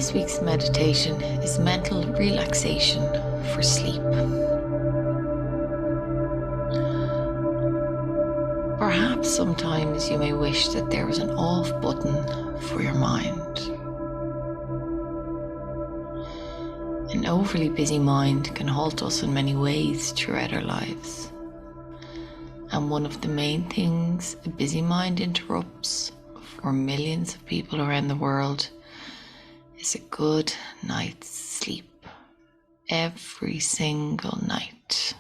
This week's meditation is mental relaxation for sleep. Perhaps sometimes you may wish that there was an off button for your mind. An overly busy mind can halt us in many ways throughout our lives. And one of the main things a busy mind interrupts for millions of people around the world is a good night's sleep. Every single night.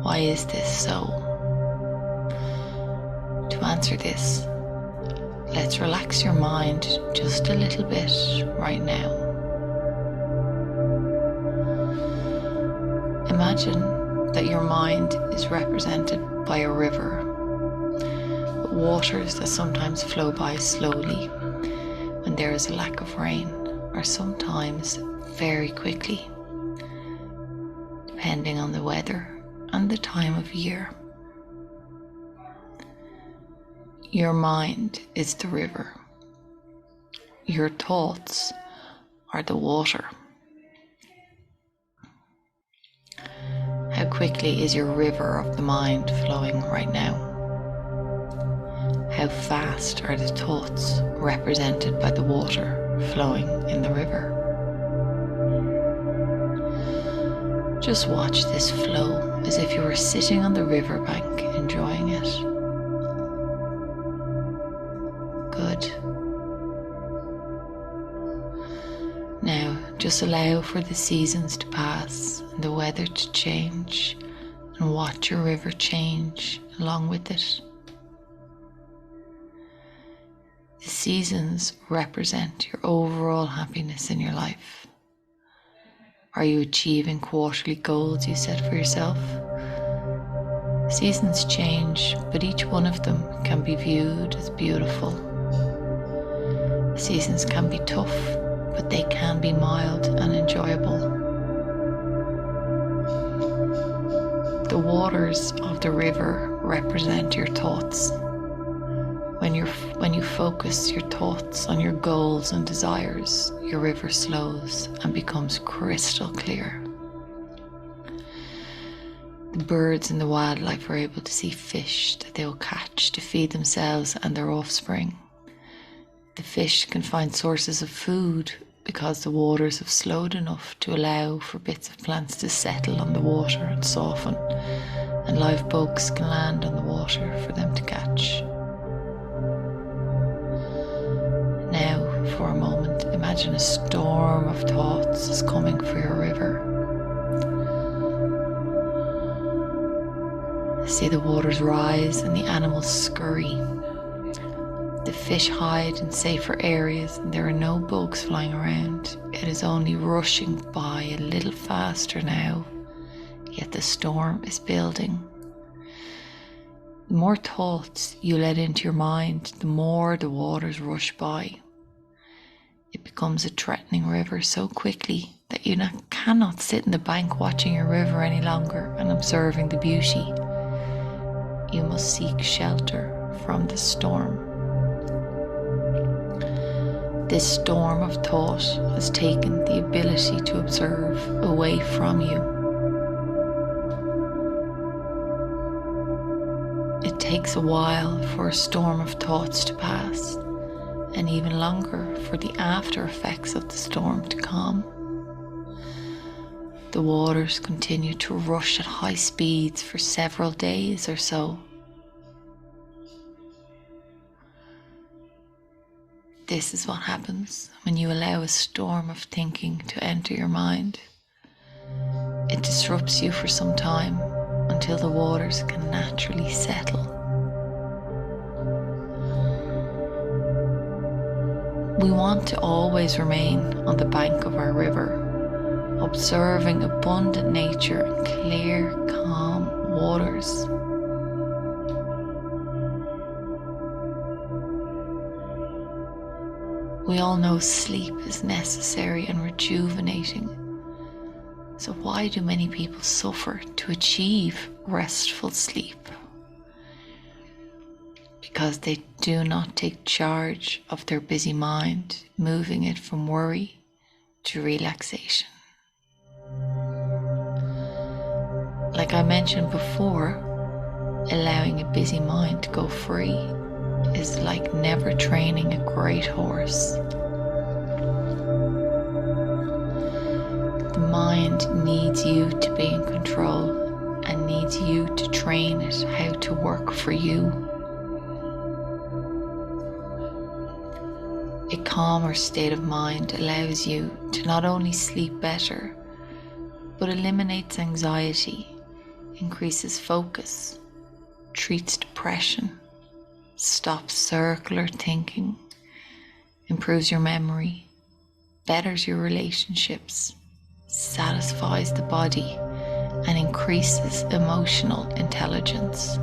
Why is this so? To answer this, let's relax your mind just a little bit right now. Imagine that your mind is represented by a river, with waters that sometimes flow by slowly when there is a lack of rain, or sometimes very quickly, depending on the weather and the time of year. Your mind is the river. Your thoughts are the water. How quickly is your river of the mind flowing right now? How fast are the thoughts represented by the water flowing in the river? Just watch this flow as if you were sitting on the riverbank enjoying it. Good. Now, just allow for the seasons to pass and the weather to change, and watch your river change along with it. The seasons represent your overall happiness in your life. Are you achieving quarterly goals you set for yourself? Seasons change, but each one of them can be viewed as beautiful. Seasons can be tough, but they can be mild and enjoyable. The waters of the river represent your thoughts. When you focus your thoughts on your goals and desires, your river slows and becomes crystal clear. The birds and the wildlife are able to see fish that they will catch to feed themselves and their offspring. The fish can find sources of food because the waters have slowed enough to allow for bits of plants to settle on the water and soften, and live bugs can land on the water for them to catch. Now, for a moment, imagine a storm of thoughts is coming for your river. See the waters rise and the animals scurry. The fish hide in safer areas and there are no bugs flying around. It is only rushing by a little faster now, yet the storm is building. The more thoughts you let into your mind, the more the waters rush by. It becomes a threatening river so quickly that you cannot sit in the bank watching your river any longer and observing the beauty. You must seek shelter from the storm. This storm of thought has taken the ability to observe away from you. It takes a while for a storm of thoughts to pass, and even longer for the after effects of the storm to calm. The waters continue to rush at high speeds for several days or so. This is what happens when you allow a storm of thinking to enter your mind. It disrupts you for some time until the waters can naturally settle. We want to always remain on the bank of our river, observing abundant nature and clear, calm waters. We all know sleep is necessary and rejuvenating. So why do many people suffer to achieve restful sleep? because they do not take charge of their busy mind, moving it from worry to relaxation. Like I mentioned before, allowing a busy mind to go free is like never training a great horse. The mind needs you to be in control and needs you to train it how to work for you. A calmer state of mind allows you to not only sleep better, but eliminates anxiety, increases focus, treats depression, stops circular thinking, improves your memory, betters your relationships, satisfies the body, and increases emotional intelligence.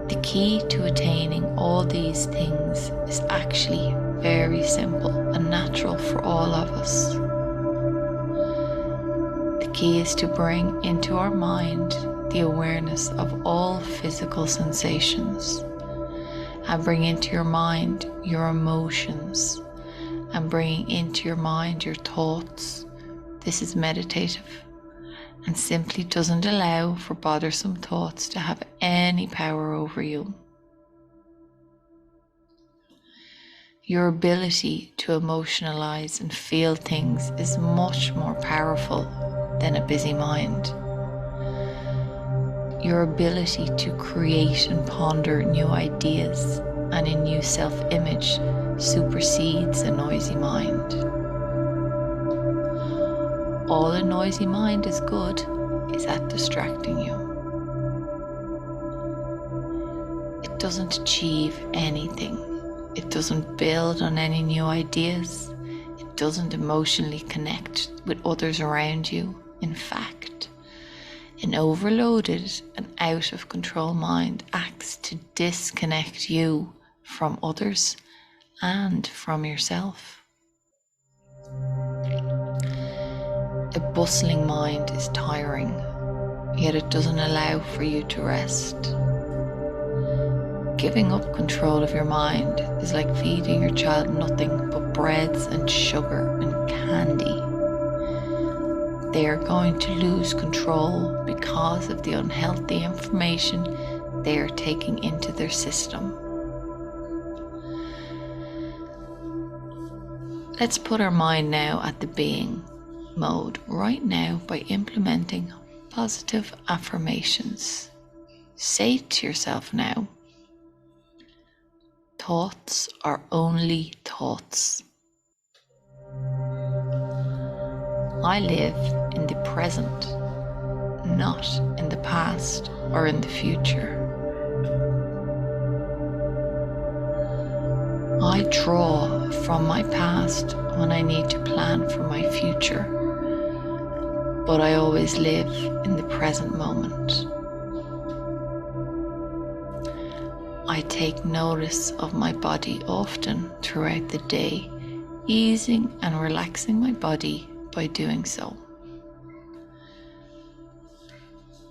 The key to attaining all these things is actually very simple and natural for all of us. The key is to bring into our mind the awareness of all physical sensations, and bring into your mind your emotions, and bringing into your mind your thoughts. This is meditative and simply doesn't allow for bothersome thoughts to have any power over you. Your ability to emotionalize and feel things is much more powerful than a busy mind. Your ability to create and ponder new ideas and a new self-image supersedes a noisy mind. All a noisy mind is good is at distracting you. It doesn't achieve anything. It doesn't build on any new ideas. It doesn't emotionally connect with others around you. In fact, an overloaded and out of control mind acts to disconnect you from others and from yourself. A bustling mind is tiring, yet it doesn't allow for you to rest. Giving up control of your mind is like feeding your child nothing but breads and sugar and candy. They are going to lose control because of the unhealthy information they are taking into their system. Let's put our mind now at the being mode right now by implementing positive affirmations. Say to yourself now, thoughts are only thoughts. I live in the present, not in the past or in the future. I draw from my past when I need to plan for my future, but I always live in the present moment. I take notice of my body often throughout the day, easing and relaxing my body by doing so.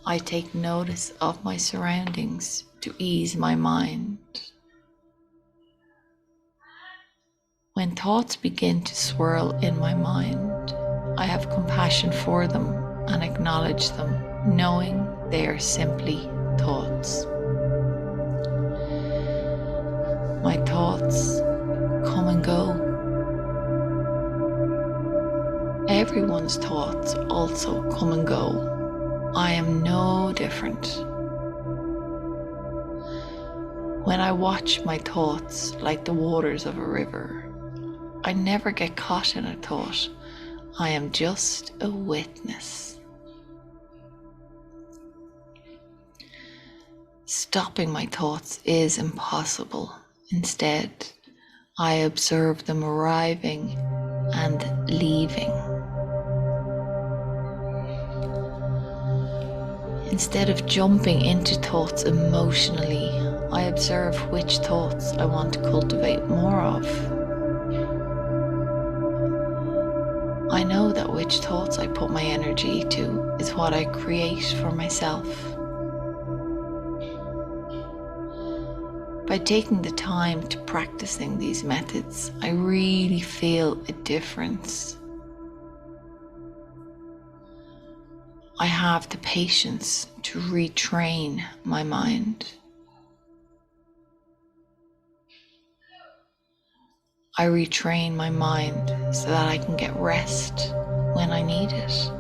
I take notice of my surroundings to ease my mind. When thoughts begin to swirl in my mind, I have compassion for them and acknowledge them, knowing they are simply thoughts. My thoughts come and go. Everyone's thoughts also come and go. I am no different. When I watch my thoughts like the waters of a river, I never get caught in a thought. I am just a witness. Stopping my thoughts is impossible. Instead, I observe them arriving and leaving. Instead of jumping into thoughts emotionally, I observe which thoughts I want to cultivate more of. I know that which thoughts I put my energy to is what I create for myself. By taking the time to practicing these methods, I really feel a difference. I have the patience to retrain my mind. I retrain my mind so that I can get rest when I need it.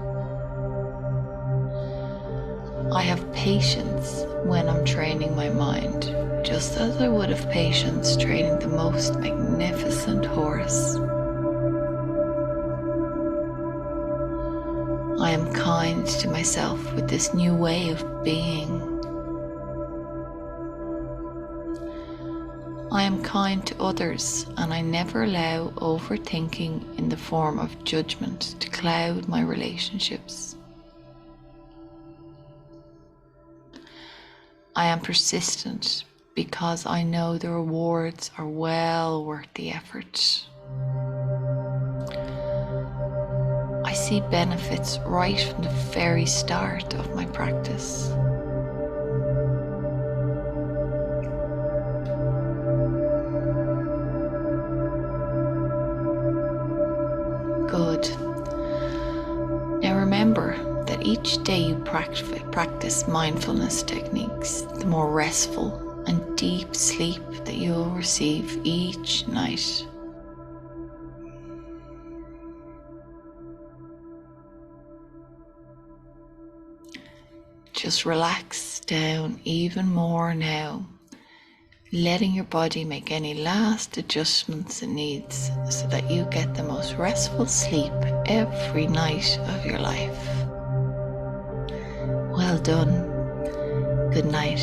I have patience when I'm training my mind, just as I would have patience training the most magnificent horse. I am kind to myself with this new way of being. I am kind to others, and I never allow overthinking in the form of judgment to cloud my relationships. I am persistent because I know the rewards are well worth the effort. I see benefits right from the very start of my practice. Good. Now remember that each day you practice mindfulness techniques, the more restful and deep sleep that you will receive each night. Just relax down even more now, letting your body make any last adjustments it needs so that you get the most restful sleep every night of your life. Well done. Good night.